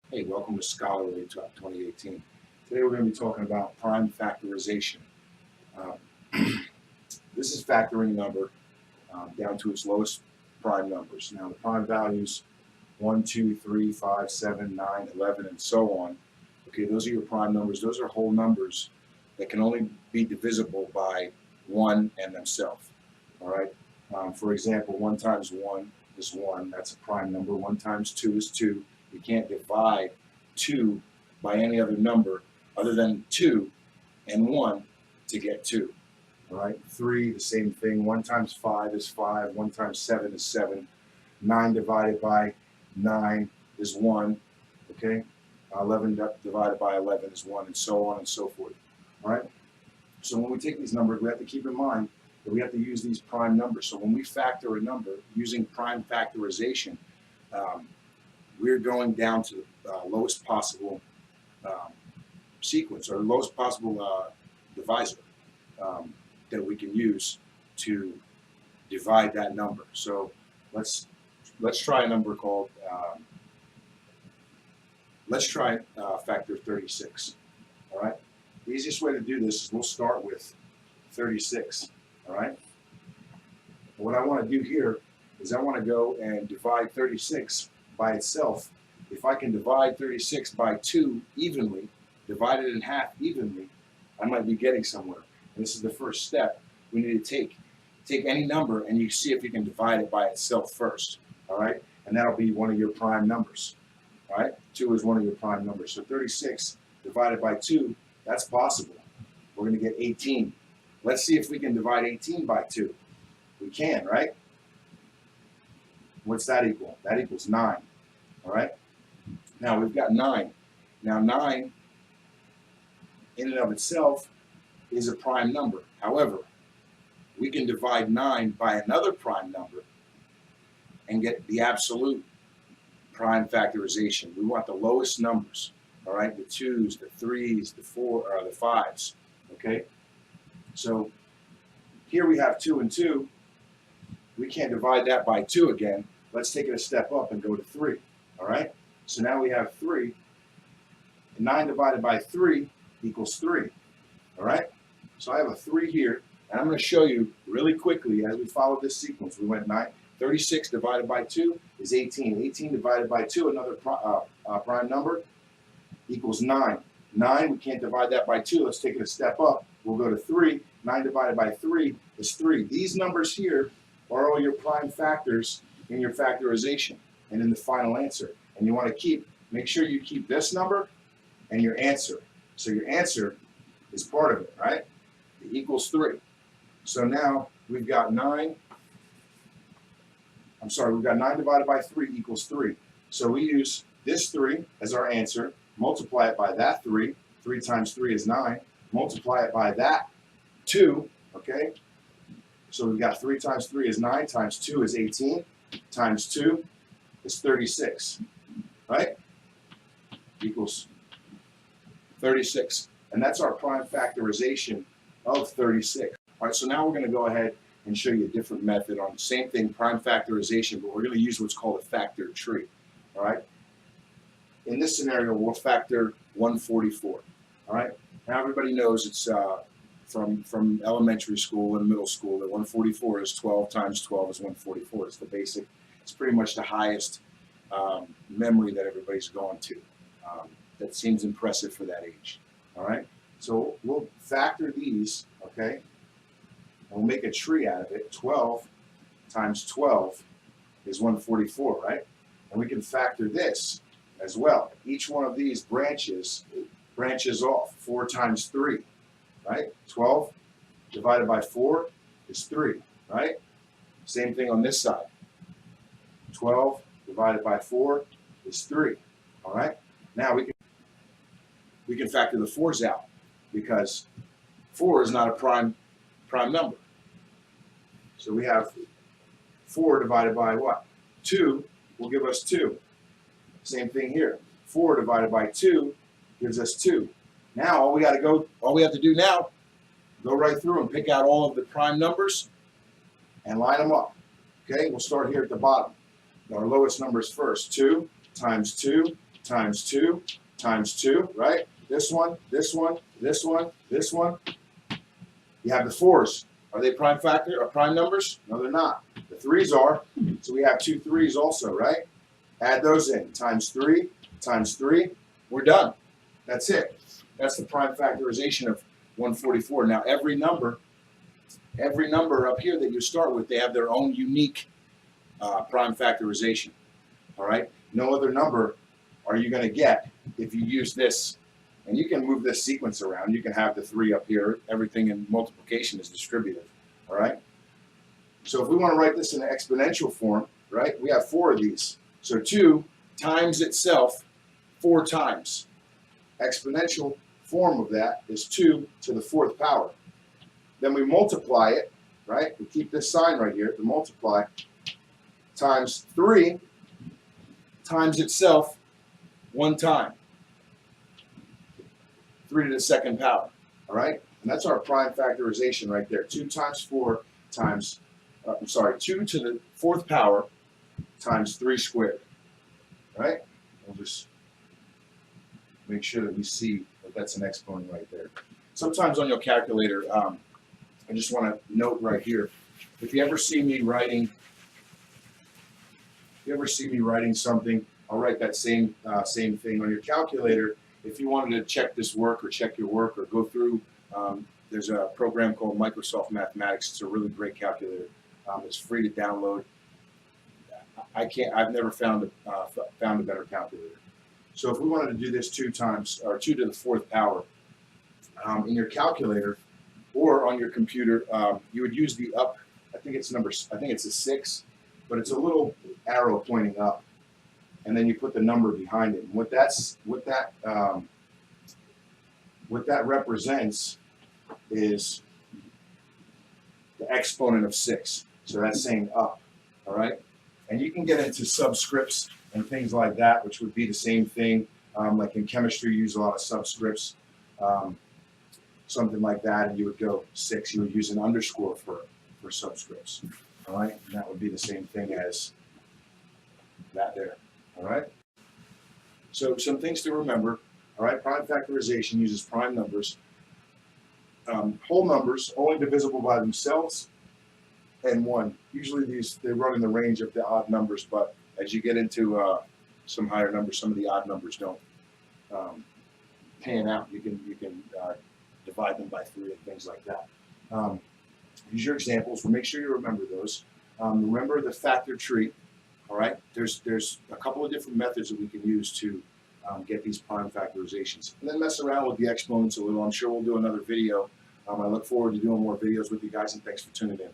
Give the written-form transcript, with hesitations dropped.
Hey, welcome to Scholarly Talk 2018. Today we're going to be talking about prime factorization. Um, this is factoring number down to its lowest prime numbers. Now the prime values 1, 2, 3, 5, 7, 9, 11, and so on. Okay, those are your prime numbers. Those are whole numbers that can only be divisible by 1 and themselves. All right. For example, 1 times 1 is 1. That's a prime number. 1 times 2 is 2. You can't divide 2 by any other number other than 2 and 1 to get 2. All right. 3, the same thing. 1 times 5 is 5. 1 times 7 is 7. 9 divided by 9 is 1. Okay. 11 divided by 11 is 1, and so on and so forth. All right. So when we take these numbers, we have to keep in mind that we have to use these prime numbers. So when we factor a number using prime factorization, um, we're going down to the lowest possible um, sequence or lowest possible divisor that we can use to divide that number. So let's try a number called factor 36. All right. The easiest way to do this is we'll start with 36. All right. What I want to do here is I want to go and divide 36 by itself. If I can divide 36 by 2 evenly, divide it in half evenly, I might be getting somewhere. And this is the first step we need to take. Take any number and you see if you can divide it by itself first. All right. And that'll be one of your prime numbers. All right. 2 is one of your prime numbers. So 36 divided by 2, that's possible. We're going to get 18. Let's see if we can divide 18 by 2. We can, right? What's that equal? That equals 9. All right. Now we've got 9. Now 9 in and of itself is a prime number. However, we can divide 9 by another prime number and get the absolute prime factorization. We want the lowest numbers. All right, the 2s, the 3s, the 4, or the 5s. Okay. So here we have 2 and 2. We can't divide that by 2 again. Let's take it a step up and go to 3. All right. So now we have 3. And 9 divided by 3 equals 3. All right. So I have a 3 here. And I'm going to show you really quickly as we follow this sequence. We went 36 divided by 2 is 18. 18 divided by 2, another prime number, equals 9. 9, we can't divide that by 2. Let's take it a step up. We'll go to 3. 9 divided by 3 is 3. These numbers here are all your prime factors in your factorization and in the final answer. And you want to make sure you keep this number and your answer. So your answer is part of it, right? It equals 3. So now we've got 9 divided by 3 equals 3. So we use this 3 as our answer, multiply it by that 3. 3 times 3 is 9. Multiply it by that 2, okay? So we've got 3 times 3 is 9, times 2 is 18, times 2 is 36, right? Equals 36. And that's our prime factorization of 36. All right, so now we're going to go ahead and show you a different method on the same thing, prime factorization, but we're going to use what's called a factor tree. All right. In this scenario, we'll factor 144. All right. Now everybody knows it's from elementary school and middle school that 144 is 12 times 12 is 144. It's the basic. It's pretty much the highest memory that everybody's gone to. That seems impressive for that age. All right. So we'll factor these. Okay. And we'll make a tree out of it. 12 times 12 is 144, right? And we can factor this as well. Each one of these branches off. 4 times 3, right? 12 divided by 4 is 3, right? Same thing on this side. 12 divided by 4 is 3, all right? Now we can factor the 4's out because 4 is not a prime number. So we have 4 divided by what? 2 will give us 2. Same thing here. 4 divided by 2 gives us 2. Now all we have to do now, go right through and pick out all of the prime numbers and line them up. Okay, we'll start here at the bottom. Our lowest numbers first. 2 times 2 times 2 times 2, right? This one, this one, this one, this one. You have the 4s. Are they prime factor or prime numbers? No, they're not. The 3s are. So we have 2 3s also, right? Add those in. Times 3 times 3. We're done. That's it. That's the prime factorization of 144. Now every number up here that you start with, they have their own unique prime factorization. All right? No other number are you going to get if you use this. And you can move this sequence around. You can have the 3 up here. Everything in multiplication is distributive. All right? So if we want to write this in an exponential form, right, we have 4 of these. So 2 times itself 4 times. Exponential form of that is 2 to the 4th power. Then we multiply it, right? We keep this sign right here, the multiply, times 3 times itself 1 time. 3 to the 2nd power, all right? And that's our prime factorization right there. 2 times 4 times, 2 to the 4th power times 3 squared, all right? We'll just make sure that we see that that's an exponent right there. Sometimes on your calculator, I just want to note right here, if you ever see me writing something, I'll write that same thing on your calculator. If you wanted to check this work or check your work or go through, there's a program called Microsoft Mathematics. It's a really great calculator. It's free to download. I've never found a better calculator. So if we wanted to do this 2 to the 4th power in your calculator or on your computer, you would use the up. I think it's a 6, but it's a little arrow pointing up, and then you put the number behind it. And what that represents is the exponent of 6. So that's saying up. All right, and you can get into subscripts and things like that, which would be the same thing. Like in chemistry, you use a lot of subscripts, something like that, and you would go 6. You would use an underscore for subscripts. All right, and that would be the same thing as that there. All right. So some things to remember. All right, prime factorization uses prime numbers. Whole numbers only divisible by themselves, and 1. Usually they run in the range of the odd numbers, but as you get into some higher numbers, some of the odd numbers don't pan out. You can divide them by 3 and things like that. Use your examples. We'll make sure you remember those. Remember the factor tree. All right. There's a couple of different methods that we can use to get these prime factorizations, and then mess around with the exponents a little. I'm sure we'll do another video. I look forward to doing more videos with you guys, and thanks for tuning in.